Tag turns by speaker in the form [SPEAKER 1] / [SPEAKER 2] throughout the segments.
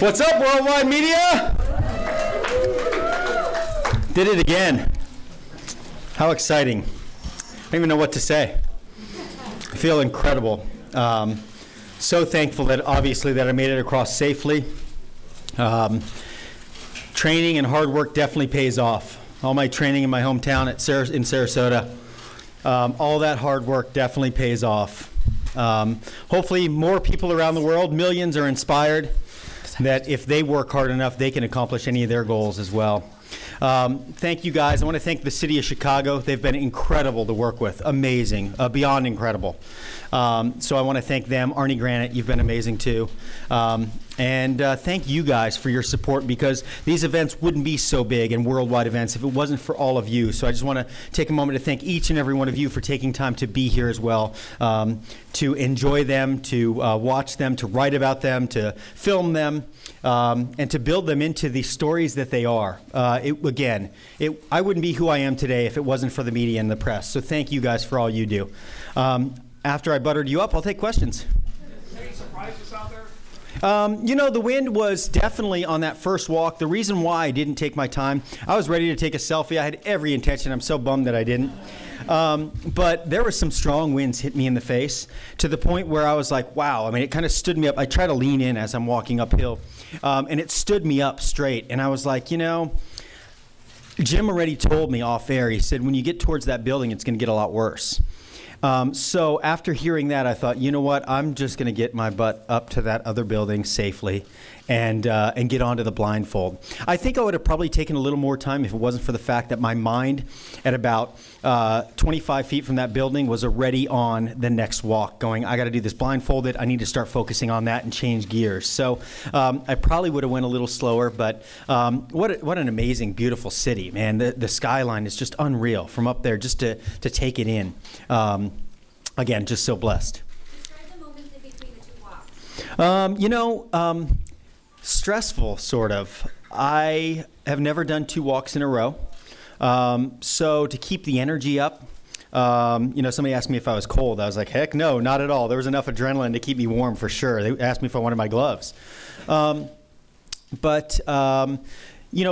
[SPEAKER 1] What's up, worldwide media? Did it again. How exciting. I don't even know what to say. I feel incredible. So thankful that obviously that I made it across safely. Training and hard work definitely pays off. All my training in my hometown in Sarasota, all that hard work definitely pays off. Hopefully more people around the world, millions, are inspired that if they work hard enough, they can accomplish any of their goals as well. Thank you guys. I want to thank the city of Chicago. They've been incredible to work with. Amazing. Beyond incredible. So I want to thank them. Arnie Granite, you've been amazing too. And thank you guys for your support, because these events wouldn't be so big and worldwide events if it wasn't for all of you. So I just want to take a moment to thank each and every one of you for taking time to be here as well, to enjoy them, to watch them, to write about them, to film them, and to build them into the stories that they are. I wouldn't be who I am today if it wasn't for the media and the press. So thank you guys for all you do. After I buttered you up, I'll take questions.
[SPEAKER 2] Any surprises out there?
[SPEAKER 1] You know, the wind was definitely on that first walk. The reason why I didn't take my time, I was ready to take a selfie. I had every intention. I'm so bummed that I didn't. But there were some strong winds hit me in the face to the point where I was like, wow. I mean, it kind of stood me up. I try to lean in as I'm walking uphill, and it stood me up straight. And I was like, you know, Jim already told me off air. He said, when you get towards that building, it's going to get a lot worse. So after hearing that, I thought, you know what, I'm just going to get my butt up to that other building safely and get onto the blindfold. I think I would have probably taken a little more time if it wasn't for the fact that my mind at about 25 feet from that building was already on the next walk going, I got to do this blindfolded. I need to start focusing on that and change gears. So I probably would have went a little slower, but what an amazing, beautiful city, man. The skyline is just unreal from up there, just to take it in. Again, just so blessed.
[SPEAKER 3] Describe the moments in between the two walks.
[SPEAKER 1] Stressful, sort of. I have never done 2 walks in a row. So to keep the energy up, somebody asked me if I was cold. I was like, heck no, not at all. There was enough adrenaline to keep me warm for sure. They asked me if I wanted my gloves.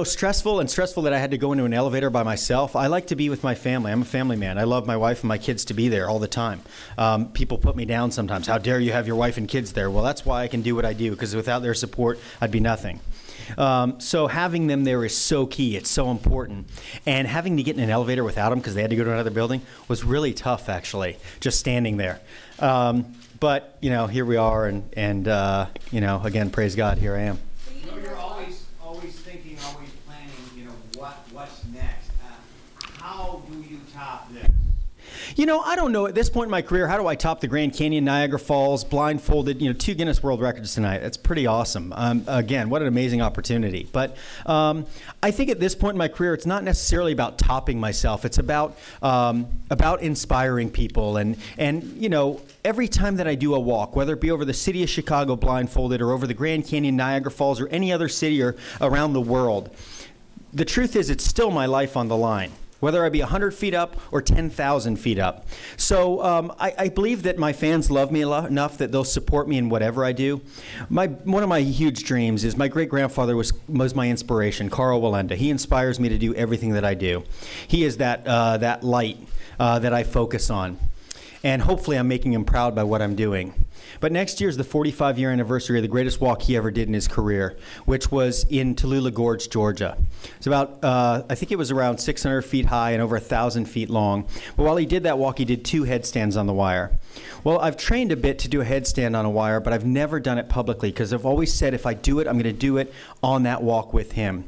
[SPEAKER 1] Stressful that I had to go into an elevator by myself. I like to be with my family. I'm a family man. I love my wife and my kids to be there all the time. People put me down sometimes. How dare you have your wife and kids there? Well, that's why I can do what I do, because without their support, I'd be nothing. So having them there is so key. It's so important. And having to get in an elevator without them because they had to go to another building was really tough, actually, just standing there. But, here we are, and again, praise God, here I am.
[SPEAKER 2] You're always thinking, always planning, what's next. How do you top this?
[SPEAKER 1] I don't know. At this point in my career, how do I top the Grand Canyon, Niagara Falls, blindfolded, 2 Guinness World Records tonight? That's pretty awesome. Again, what an amazing opportunity. But I think at this point in my career, it's not necessarily about topping myself. It's about inspiring people. And every time that I do a walk, whether it be over the city of Chicago blindfolded or over the Grand Canyon, Niagara Falls, or any other city or around the world, the truth is it's still my life on the line, whether I be 100 feet up or 10,000 feet up. So I believe that my fans love me enough that they'll support me in whatever I do. One of my huge dreams is my great-grandfather was my inspiration, Nik Wallenda. He inspires me to do everything that I do. He is that light that I focus on. And hopefully I'm making him proud by what I'm doing. But next year is the 45-year anniversary of the greatest walk he ever did in his career, which was in Tallulah Gorge, Georgia. It's about, I think it was around 600 feet high and over 1,000 feet long. But while he did that walk, he did 2 headstands on the wire. Well, I've trained a bit to do a headstand on a wire, but I've never done it publicly because I've always said if I do it, I'm going to do it on that walk with him.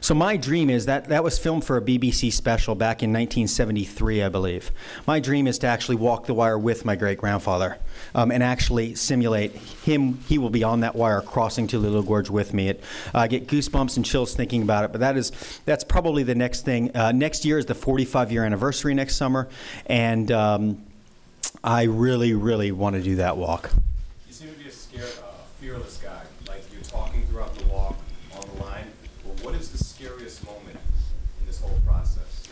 [SPEAKER 1] So my dream is that was filmed for a BBC special back in 1973, I believe. My dream is to actually walk the wire with my great-grandfather and actually simulate him. He will be on that wire crossing Tallulah Gorge with me. I get goosebumps and chills thinking about it, but that's probably the next thing. Next year is the 45-year anniversary next summer, and I really, really want to do that walk.
[SPEAKER 4] You seem to be a fearless guy. Like you're talking throughout the walk on the line. Well, what is the scariest moment in this whole process?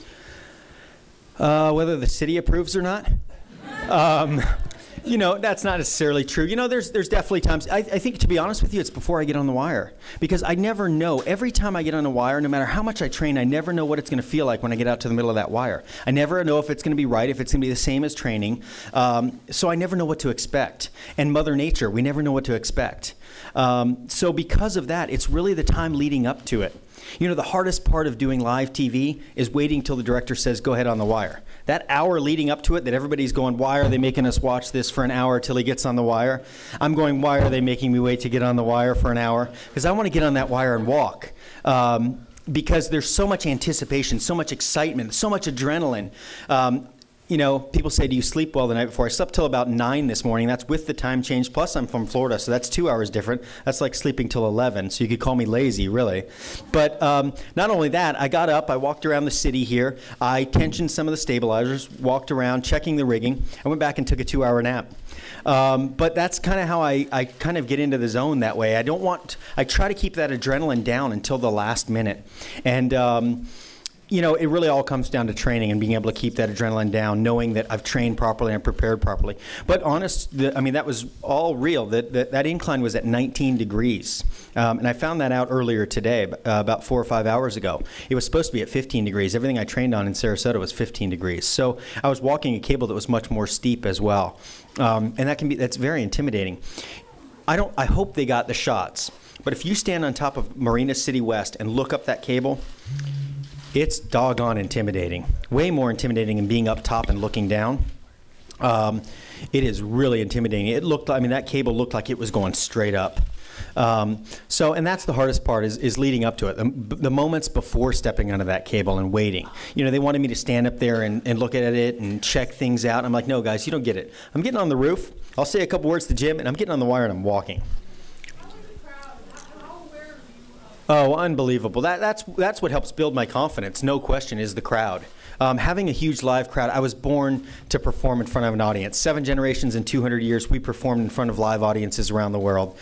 [SPEAKER 1] Whether the city approves or not. That's not necessarily true. There's definitely times. I think, to be honest with you, it's before I get on the wire, because I never know. Every time I get on a wire, no matter how much I train, I never know what it's going to feel like when I get out to the middle of that wire. I never know if it's going to be right, if it's going to be the same as training. So I never know what to expect. And Mother Nature, we never know what to expect. So because of that, it's really the time leading up to it. The hardest part of doing live TV is waiting till the director says, go ahead on the wire. That hour leading up to it that everybody's going, why are they making us watch this for an hour till he gets on the wire? I'm going, why are they making me wait to get on the wire for an hour? Because I want to get on that wire and walk. Because there's so much anticipation, so much excitement, so much adrenaline. People say, do you sleep well the night before? I slept till about 9 this morning. That's with the time change. Plus, I'm from Florida, so that's 2 hours different. That's like sleeping till 11, so you could call me lazy, really. But not only that, I got up, I walked around the city here. I tensioned some of the stabilizers, walked around, checking the rigging. I went back and took a 2-hour nap. But that's kind of how I kind of get into the zone that way. I try to keep that adrenaline down until the last minute. And it really all comes down to training and being able to keep that adrenaline down, knowing that I've trained properly and prepared properly. But that was all real. That incline was at 19 degrees. And I found that out earlier today, about 4 or 5 hours ago. It was supposed to be at 15 degrees. Everything I trained on in Sarasota was 15 degrees. So I was walking a cable that was much more steep as well. And that's very intimidating. I hope they got the shots. But if you stand on top of Marina City West and look up that cable, it's doggone intimidating. Way more intimidating than being up top and looking down. It is really intimidating. That cable looked like it was going straight up. And that's the hardest part is leading up to it. The moments before stepping onto that cable and waiting. They wanted me to stand up there and look at it and check things out. I'm like, no, guys, you don't get it. I'm getting on the roof. I'll say a couple words to Jim, and I'm getting on the wire and I'm walking. Oh, unbelievable. That's what helps build my confidence, no question, is the crowd. Having a huge live crowd, I was born to perform in front of an audience. 7 generations in 200 years, we performed in front of live audiences around the world.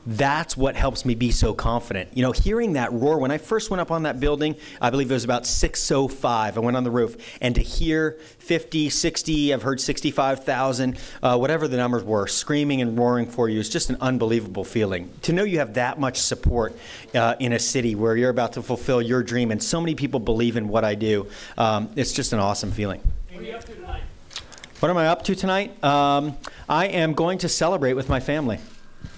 [SPEAKER 1] That's what helps me be so confident. Hearing that roar, when I first went up on that building, I believe it was about 6:05. I went on the roof, and to hear 50, 60, I've heard 65,000, whatever the numbers were, screaming and roaring for you is just an unbelievable feeling. To know you have that much support in a city where you're about to fulfill your dream, and so many people believe in what I do. It's just an awesome feeling.
[SPEAKER 5] What are you up to tonight?
[SPEAKER 1] What am I up to tonight? I am going to celebrate with my family,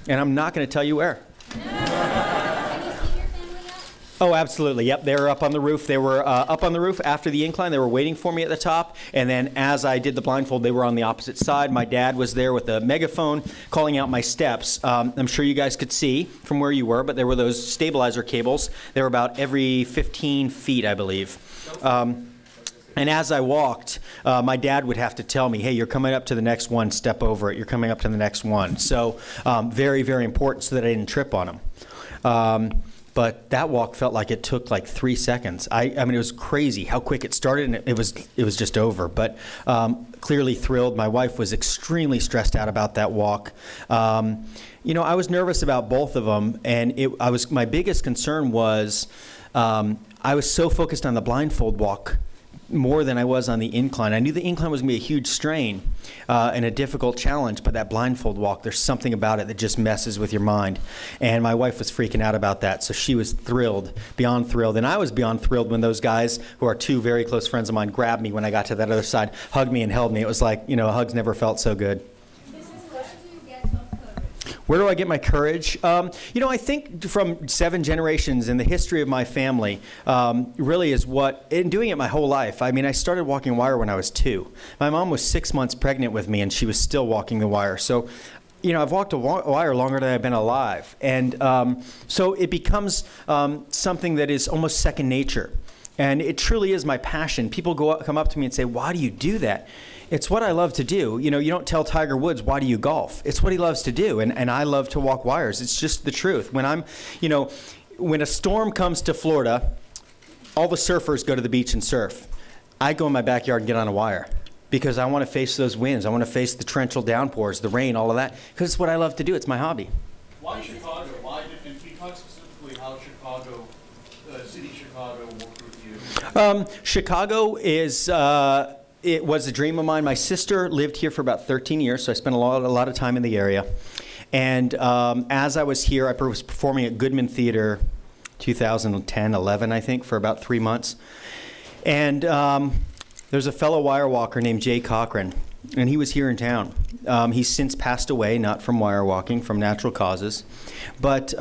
[SPEAKER 1] and I'm not going to tell you where.
[SPEAKER 3] Have you seen your family yet?
[SPEAKER 1] Oh, absolutely. Yep, they were up on the roof. They were up on the roof after the incline. They were waiting for me at the top, and then as I did the blindfold, they were on the opposite side. My dad was there with a megaphone calling out my steps. I'm sure you guys could see from where you were, but there were those stabilizer cables. They were about every 15 feet, I believe. And as I walked, my dad would have to tell me, hey, you're coming up to the next one, step over it. You're coming up to the next one. So very, very important so that I didn't trip on them. But that walk felt like it took like 3 seconds. I mean, it was crazy how quick it started, and it was just over. But clearly thrilled. My wife was extremely stressed out about that walk. I was nervous about both of them, and my biggest concern was I was so focused on the blindfold walk more than I was on the incline. I knew the incline was going to be a huge strain and a difficult challenge, but that blindfold walk, there's something about it that just messes with your mind. And my wife was freaking out about that, so she was thrilled, beyond thrilled. And I was beyond thrilled when those guys, who are 2 very close friends of mine, grabbed me when I got to that other side, hugged me and held me. It was like, hugs never felt so good. Where do I get my courage? I think from 7 generations in the history of my family really is in doing it my whole life. I mean, I started walking wire when I was 2. My mom was 6 months pregnant with me, and she was still walking the wire. So, I've walked a wire longer than I've been alive. And so it becomes something that is almost second nature. And it truly is my passion. People come up to me and say, why do you do that? It's what I love to do. You don't tell Tiger Woods, why do you golf? It's what he loves to do, and I love to walk wires. It's just the truth. When when a storm comes to Florida, all the surfers go to the beach and surf. I go in my backyard and get on a wire because I want to face those winds. I want to face the torrential downpours, the rain, all of that, because it's what I love to do. It's my hobby.
[SPEAKER 5] Why Chicago? Can you talk specifically how Chicago, city Chicago worked with you?
[SPEAKER 1] Chicago is it was a dream of mine. My sister lived here for about 13 years, so I spent a lot of time in the area. And as I was here, I was performing at Goodman Theater 2010, 11, I think, for about 3 months. And there's a fellow wire walker named Jay Cochran, and he was here in town. He's since passed away, not from wire walking, from natural causes. But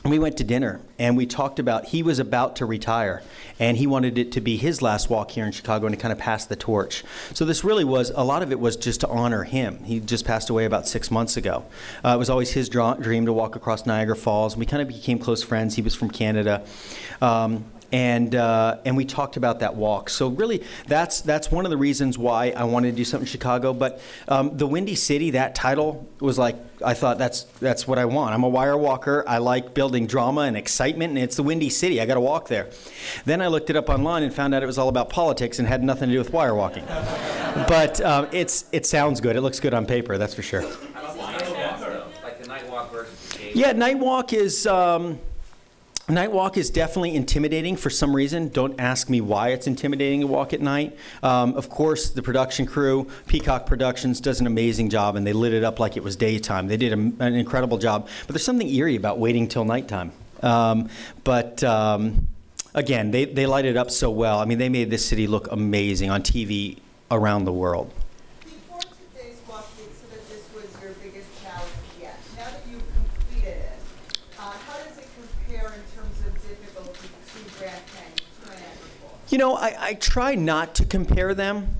[SPEAKER 1] we went to dinner, and we talked about, he was about to retire, and he wanted it to be his last walk here in Chicago and to kind of pass the torch. So this really was, a lot of it was just to honor him. He just passed away about 6 months ago. It was always his dream to walk across Niagara Falls. We kind of became close friends. He was from Canada. And we talked about that walk. So really, that's one of the reasons why I wanted to do something in Chicago. But the Windy City, that title was like, I thought that's what I want. I'm a wire walker. I like building drama and excitement, and it's the Windy City. I got to walk there. Then I looked it up online and found out it was all about politics and had nothing to do with wire walking. But it sounds good. It looks good on paper, that's for sure.
[SPEAKER 2] Like the night walk versus the day?
[SPEAKER 1] Yeah, night walk is. Night walk is definitely intimidating for some reason. Don't ask me why it's intimidating to walk at night. Of course, the production crew, Peacock Productions, does an amazing job, and they lit it up like it was daytime. They did an incredible job. But there's something eerie about waiting till nighttime. Again, they light it up so well. I mean, they made this city look amazing on TV around the world.
[SPEAKER 6] Before today's walk, you said that this was your biggest challenge yet. Now that you've completed it, how does it compare in terms of difficulty to Grand Canyon, to Niagara Falls?
[SPEAKER 1] You know, I try not to compare them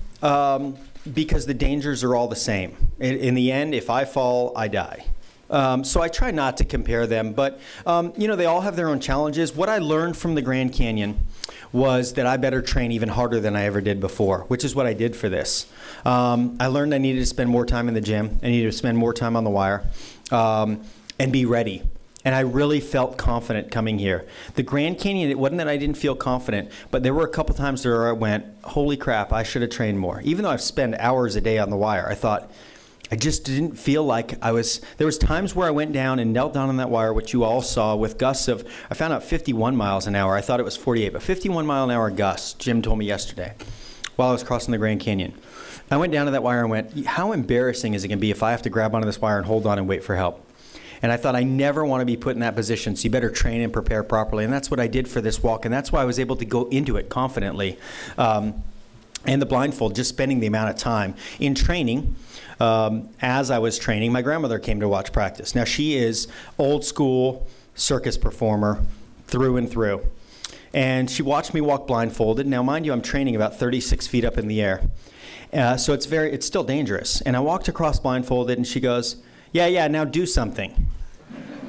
[SPEAKER 1] because the dangers are all the same. In the end, if I fall, I die. So I try not to compare them, but you know, they all have their own challenges. What I learned from the Grand Canyon was that I better train even harder than I ever did before, which is what I did for this. I learned I needed to spend more time in the gym. I needed to spend more time on the wire and be ready. And I really felt confident coming here. The Grand Canyon, it wasn't that I didn't feel confident, but there were a couple times where I went, holy crap, I should have trained more. Even though I've spent hours a day on the wire, I thought, I just didn't feel like I was, there was times where I went down and knelt down on that wire, which you all saw, with gusts of, I found out 51 miles an hour. I thought it was 48, but 51 mile an hour gusts, Jim told me yesterday, while I was crossing the Grand Canyon. I went down to that wire and went, how embarrassing is it going to be if I have to grab onto this wire and hold on and wait for help? And I thought, I never want to be put in that position, so you better train and prepare properly. And that's what I did for this walk, and that's why I was able to go into it confidently. And the blindfold, just spending the amount of time in training. As I was training, my grandmother came to watch practice. Now, she is old school circus performer through and through. And she watched me walk blindfolded. Now, mind you, I'm training about 36 feet up in the air. So it's still dangerous. And I walked across blindfolded, and she goes, yeah, now do something,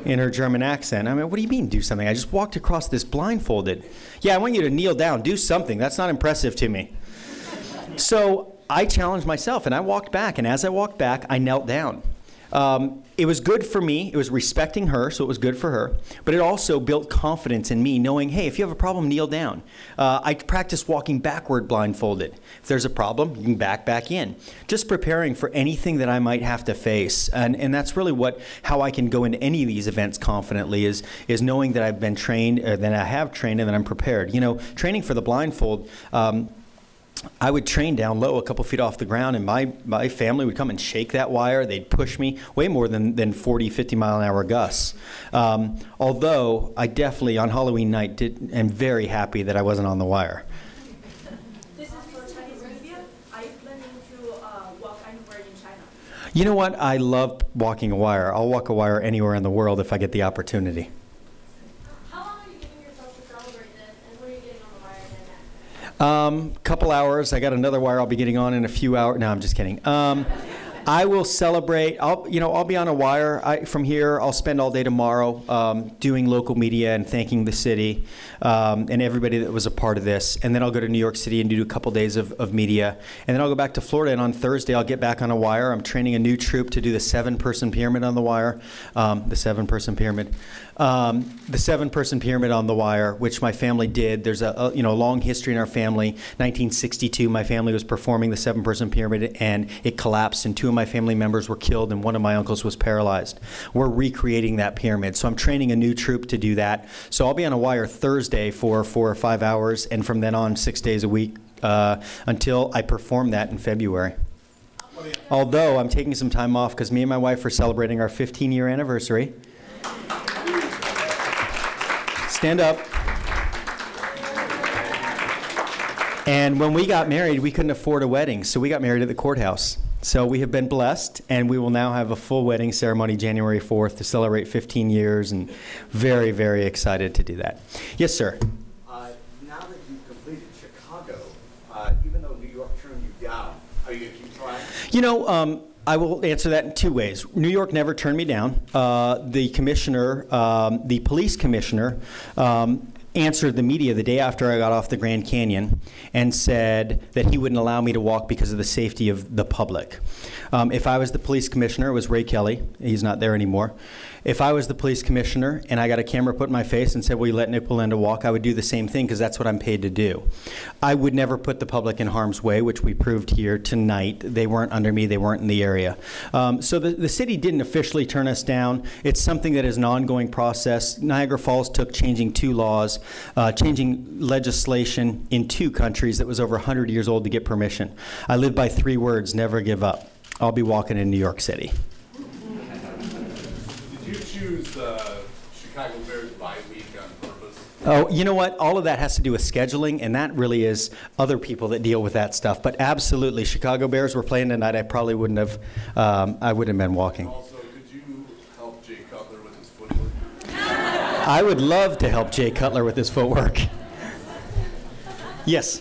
[SPEAKER 1] in her German accent. I mean, what do you mean do something? I just walked across this blindfolded. Yeah, I want you to kneel down, do something. That's not impressive to me. So I challenged myself, and I walked back, and as I walked back, I knelt down. It was good for me. It was respecting her, so it was good for her. But it also built confidence in me, knowing, hey, if you have a problem, kneel down. I practiced walking backward blindfolded. If there's a problem, you can back in. Just preparing for anything that I might have to face. And that's really how I can go into any of these events confidently is knowing that I've been trained, or that I have trained, and that I'm prepared. You know, training for the blindfold, I would train down low, a couple feet off the ground, and my family would come and shake that wire. They'd push me way more than 40, 50 mile an hour gusts. Although I definitely, on Halloween night, am very happy that I wasn't on the wire.
[SPEAKER 3] This is for Chinese media. Are you planning to walk anywhere in China?
[SPEAKER 1] You know what? I love walking a wire. I'll walk a wire anywhere in the world if I get the opportunity.
[SPEAKER 3] How long are you giving yourself to celebrate this, and when are you getting on the wire again next?
[SPEAKER 1] Couple hours. I got another wire I'll be getting on in a few hours. No, I'm just kidding. I will celebrate. I'll be on a wire from here. I'll spend all day tomorrow doing local media and thanking the city and everybody that was a part of this. And then I'll go to New York City and do a couple days of media. And then I'll go back to Florida. And on Thursday, I'll get back on a wire. I'm training a new troupe to do the 7-person pyramid on the wire. The 7-person pyramid. The 7-person pyramid on the wire, which my family did. There's a long history in our family. 1962, my family was performing the 7-person pyramid, and it collapsed, and 2 of my family members were killed, and 1 of my uncles was paralyzed. We're recreating that pyramid, so I'm training a new troupe to do that. So I'll be on a wire Thursday for 4 or 5 hours, and from then on, 6 days a week, until I perform that in February. Although I'm taking some time off because me and my wife are celebrating our 15-year anniversary. Stand up. And when we got married, we couldn't afford a wedding, so we got married at the courthouse. So we have been blessed, and we will now have a full wedding ceremony January 4th to celebrate 15 years, and very, very excited to do that. Yes, sir.
[SPEAKER 2] Now that you've completed Chicago, even though New York turned you down, are you going to keep trying?
[SPEAKER 1] You know, I will answer that in two ways. New York never turned me down. The commissioner, the police commissioner, answered the media the day after I got off the Grand Canyon and said that he wouldn't allow me to walk because of the safety of the public. If I was the police commissioner, it was Ray Kelly. He's not there anymore. If I was the police commissioner and I got a camera put in my face and said, will you let Nik Wallenda walk, I would do the same thing because that's what I'm paid to do. I would never put the public in harm's way, which we proved here tonight. They weren't under me. They weren't in the area. So the city didn't officially turn us down. It's something that is an ongoing process. Niagara Falls took changing two laws, changing legislation in two countries that was over 100 years old to get permission. I live by three words: never give up. I'll be walking in New York City.
[SPEAKER 5] Did you choose the Chicago Bears bye week on purpose?
[SPEAKER 1] Oh, you know what? All of that has to do with scheduling, and that really is other people that deal with that stuff. But absolutely, Chicago Bears were playing tonight. I probably wouldn't have. I wouldn't have been walking.
[SPEAKER 5] Also, could you help Jay Cutler with his footwork?
[SPEAKER 1] I would love to help Jay Cutler with his footwork. Yes.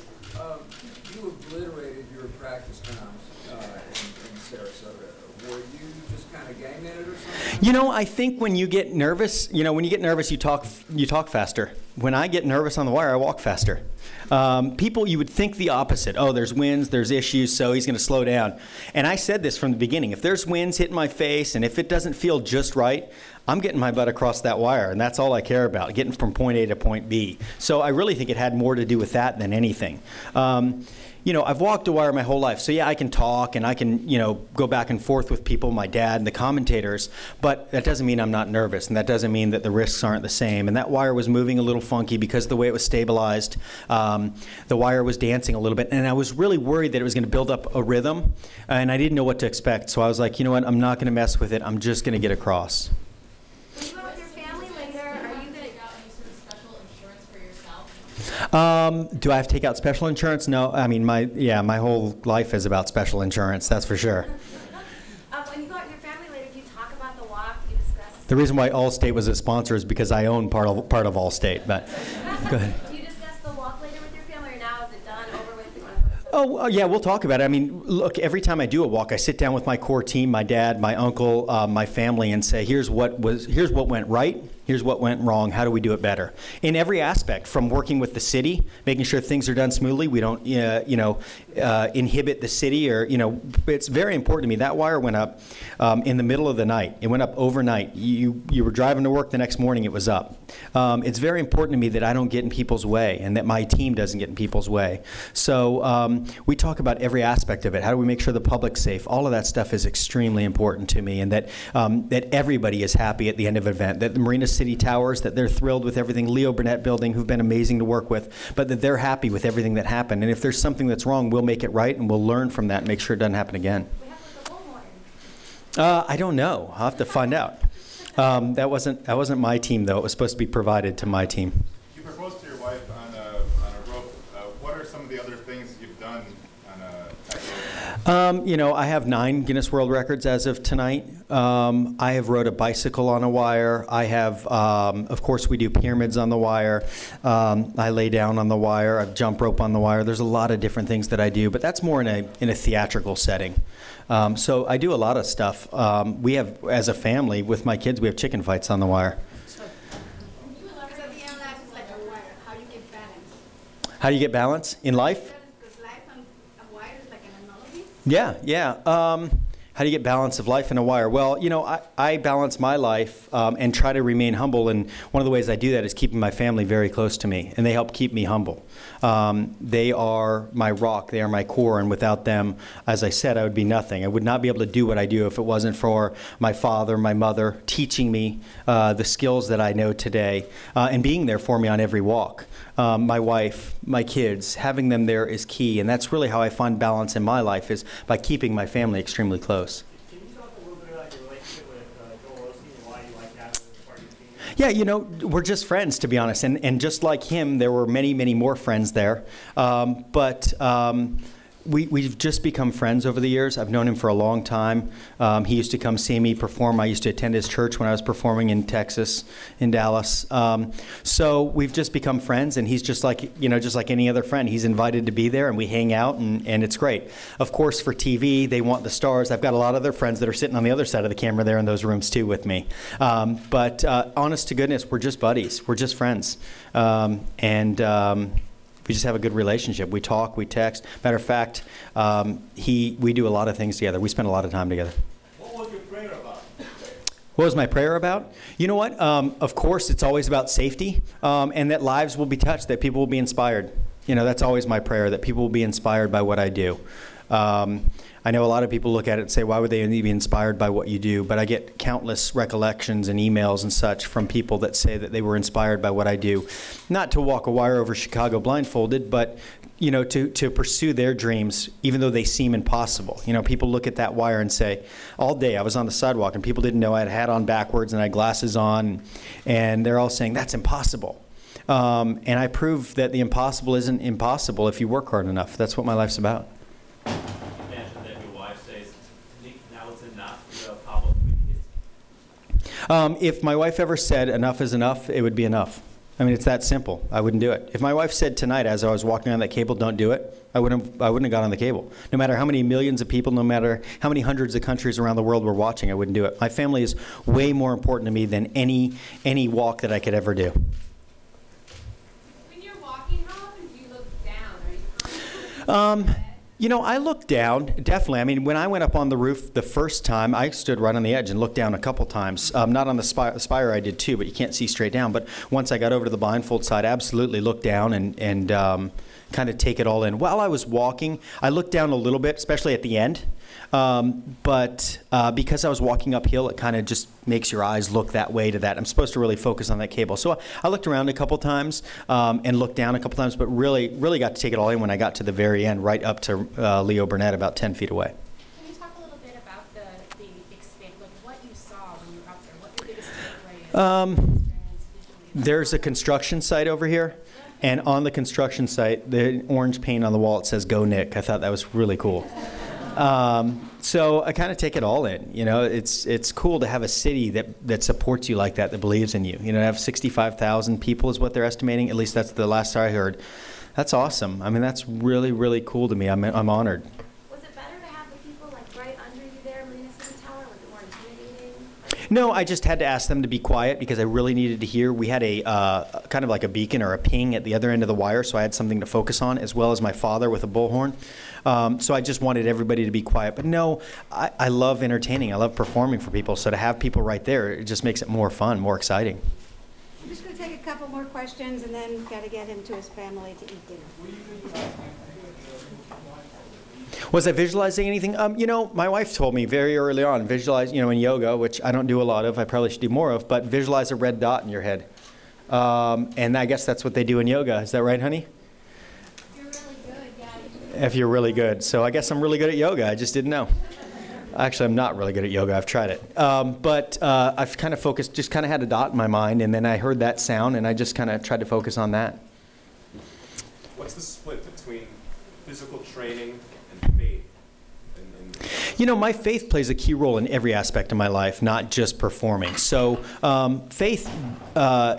[SPEAKER 7] You obliterated your practice times in Sarasota. Were you just kind of ganging it or something?
[SPEAKER 1] You know, I think when you get nervous, you talk faster. When I get nervous on the wire, I walk faster. People, you would think the opposite. Oh, there's winds, there's issues, so he's going to slow down. And I said this from the beginning. If there's winds hitting my face and if it doesn't feel just right, I'm getting my butt across that wire, and that's all I care about, getting from point A to point B. So I really think it had more to do with that than anything. I've walked a wire my whole life, so yeah, I can talk and I can, go back and forth with people, my dad and the commentators, but that doesn't mean I'm not nervous, and that doesn't mean that the risks aren't the same. And that wire was moving a little funky because of the way it was stabilized. The wire was dancing a little bit, and I was really worried that it was going to build up a rhythm, and I didn't know what to expect. So I was like, you know what, I'm not going to mess with it. I'm just going to get across.
[SPEAKER 3] When you go with your family later, are you going to take out any sort of special insurance for yourself?
[SPEAKER 1] Do I have to take out special insurance? No. I mean, my whole life is about special insurance, that's for sure.
[SPEAKER 3] When you go out with your family later, do you talk about the walk? Do you discuss?
[SPEAKER 1] The reason why Allstate was a sponsor is because I own part of Allstate, but go ahead.
[SPEAKER 3] Do you discuss the walk later with your family, or now is it done, over with?
[SPEAKER 1] Yeah, we'll talk about it. I mean, look, every time I do a walk, I sit down with my core team, my dad, my uncle, my family, and say, here's what went right, here's what went wrong, how do we do it better? In every aspect, from working with the city, making sure things are done smoothly, we don't, inhibit the city, or, it's very important to me. That wire went up in the middle of the night. It went up overnight. You were driving to work the next morning, it was up. It's very important to me that I don't get in people's way and that my team doesn't get in people's way. So we talk about every aspect of it. How do we make sure the public's safe? All of that stuff is extremely important to me, and that everybody is happy at the end of an event, that the Marina City Towers, that they're thrilled with everything, Leo Burnett Building, who've been amazing to work with, but that they're happy with everything that happened. And if there's something that's wrong, we'll make it right, and we'll learn from that and make sure it doesn't happen again.
[SPEAKER 3] We have the bullhorn.
[SPEAKER 1] I don't know. I'll have to find out. That wasn't my team, though. It was supposed to be provided to my team.
[SPEAKER 8] You proposed to your wife on a rope. What are some of the other things you've done on a tightrope?
[SPEAKER 1] I have 9 Guinness World Records as of tonight. I have rode a bicycle on a wire. I have, of course, we do pyramids on the wire. I lay down on the wire. I've jump rope on the wire. There's a lot of different things that I do, but that's more in a theatrical setting. So I do a lot of stuff. We have, as a family, with my kids, we have chicken fights on the wire.
[SPEAKER 3] Because at the end, life is like a wire. How do you get balance?
[SPEAKER 1] How do you get balance in life?
[SPEAKER 3] Because life on a wire is like an analogy.
[SPEAKER 1] Yeah. How do you get balance of life in a wire? Well, you know, I balance my life and try to remain humble, and one of the ways I do that is keeping my family very close to me, and they help keep me humble. They are my rock, they are my core, and without them, as I said, I would be nothing. I would not be able to do what I do if it wasn't for my father, my mother, teaching me the skills that I know today, and being there for me on every walk. My wife, my kids, having them there is key, and that's really how I find balance in my life, is by keeping my family extremely close.
[SPEAKER 9] Can you talk a little bit about your relationship with Joel Osteen and why you like that as part of your team?
[SPEAKER 1] Yeah, you know, we're just friends, to be honest, and just like him, there were many, many more friends there, We've just become friends over the years. I've known him for a long time. He used to come see me perform. I used to attend his church when I was performing in Texas, in Dallas. So we've just become friends, and he's just like, you know, just like any other friend. He's invited to be there, and we hang out, and it's great. Of course, for TV, they want the stars. I've got a lot of other friends that are sitting on the other side of the camera there in those rooms too with me. But honest to goodness, we're just buddies. We're just friends. We just have a good relationship. We talk, we text. Matter of fact, we do a lot of things together. We spend a lot of time together.
[SPEAKER 5] What was your prayer about?
[SPEAKER 1] What was my prayer about? You know what? Of course, it's always about safety, and that lives will be touched, that people will be inspired. You know, that's always my prayer, that people will be inspired by what I do. I know a lot of people look at it and say, why would they be inspired by what you do? But I get countless recollections and emails and such from people that say that they were inspired by what I do. Not to walk a wire over Chicago blindfolded, but you know, to pursue their dreams, even though they seem impossible. You know, people look at that wire and say, all day I was on the sidewalk and people didn't know I had a hat on backwards and I had glasses on, and they're all saying, that's impossible. And I prove that the impossible isn't impossible if you work hard enough. That's what my life's about. If my wife ever said enough is enough, it would be enough. I mean, it's that simple. I wouldn't do it. If my wife said tonight as I was walking on that cable, don't do it, I wouldn't have got on the cable. No matter how many millions of people, no matter how many hundreds of countries around the world were watching, I wouldn't do it. My family is way more important to me than any walk that I could ever do.
[SPEAKER 3] When you're walking, how often do you look down? Are you constantly
[SPEAKER 1] You know, I look down, definitely. I mean, when I went up on the roof the first time, I stood right on the edge and looked down a couple times. Not on the spire, I did too, but you can't see straight down. But once I got over to the blindfold side, absolutely looked down and kind of take it all in. While I was walking, I looked down a little bit, especially at the end. But because I was walking uphill, it kind of just makes your eyes look that way to that. I'm supposed to really focus on that cable. So I looked around a couple times and looked down a couple times, but really got to take it all in when I got to the very end, right up to Leo Burnett, about 10 feet away.
[SPEAKER 3] Can you talk a little bit about the expand, like what you saw when you were up there? What your biggest takeaway is?
[SPEAKER 1] There's a construction site over here. And on the construction site, the orange paint on the wall, it says, "Go Nick." I thought that was really cool. So I kind of take it all in. You know, it's cool to have a city that supports you like that believes in you. You know, to have 65,000 people is what they're estimating. At least that's the last I heard. That's awesome. I mean, that's really, really cool to me. I'm honored.
[SPEAKER 3] Was it better to have the people like right under you there, Marina City Tower? Was it more intimidating?
[SPEAKER 1] No, I just had to ask them to be quiet because I really needed to hear. We had a kind of like a beacon or a ping at the other end of the wire, so I had something to focus on, as well as my father with a bullhorn. So I just wanted everybody to be quiet. But no, I love entertaining. I love performing for people. So to have people right there, it just makes it more fun, more exciting.
[SPEAKER 10] I'm just going to take a couple more questions, and then we've got to get him to his family to eat dinner.
[SPEAKER 1] Was I visualizing anything? You know, my wife told me very early on, visualize, you know, in yoga, which I don't do a lot of, I probably should do more of, but visualize a red dot in your head. And I guess that's what they do in yoga. Is that right, honey?
[SPEAKER 3] You're really good, yeah.
[SPEAKER 1] If you're really good. So I guess I'm really good at yoga. I just didn't know. Actually, I'm not really good at yoga. I've tried it. But I've kind of focused, just kind of had a dot in my mind, and then I heard that sound, and I just kind of tried to focus on that.
[SPEAKER 4] What's the split between physical training and faith?
[SPEAKER 1] You know, my faith plays a key role in every aspect of my life, not just performing. So faith,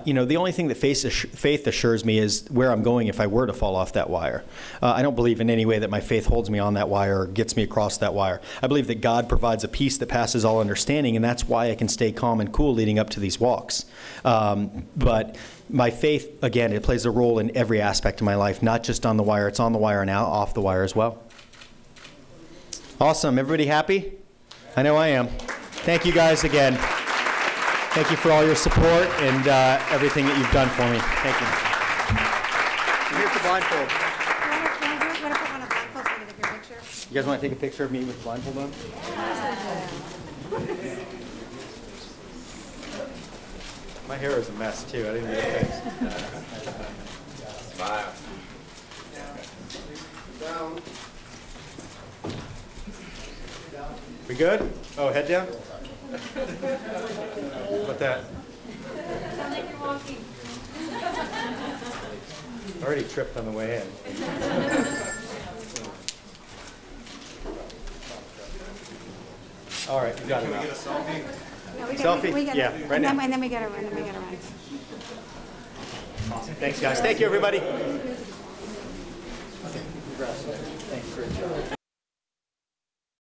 [SPEAKER 1] you know, the only thing that faith assures me is where I'm going if I were to fall off that wire. I don't believe in any way that my faith holds me on that wire or gets me across that wire. I believe that God provides a peace that passes all understanding, and that's why I can stay calm and cool leading up to these walks. But my faith, again, it plays a role in every aspect of my life, not just on the wire. It's on the wire now, off the wire as well. Awesome. Everybody happy? I know I am. Thank you guys again. Thank you for all your support and everything that you've done for me. Thank you. Here's the blindfold.
[SPEAKER 10] Want to put on a blindfold so I can take your picture?
[SPEAKER 1] You guys want to take a picture of me with the blindfold on? My hair is a mess too. I didn't get it fixed.
[SPEAKER 4] Smile.
[SPEAKER 5] Down.
[SPEAKER 1] We good? Oh, head down? What that?
[SPEAKER 3] Sound like you're walking.
[SPEAKER 1] Already tripped on the way in. All right, you got it
[SPEAKER 4] Can we
[SPEAKER 1] now.
[SPEAKER 4] get a selfie?
[SPEAKER 10] No, we
[SPEAKER 1] Selfie?
[SPEAKER 10] we gotta-
[SPEAKER 1] Yeah, right
[SPEAKER 10] and then-
[SPEAKER 1] now.
[SPEAKER 10] And then we gotta run,
[SPEAKER 1] Thanks, guys. Thank you, everybody.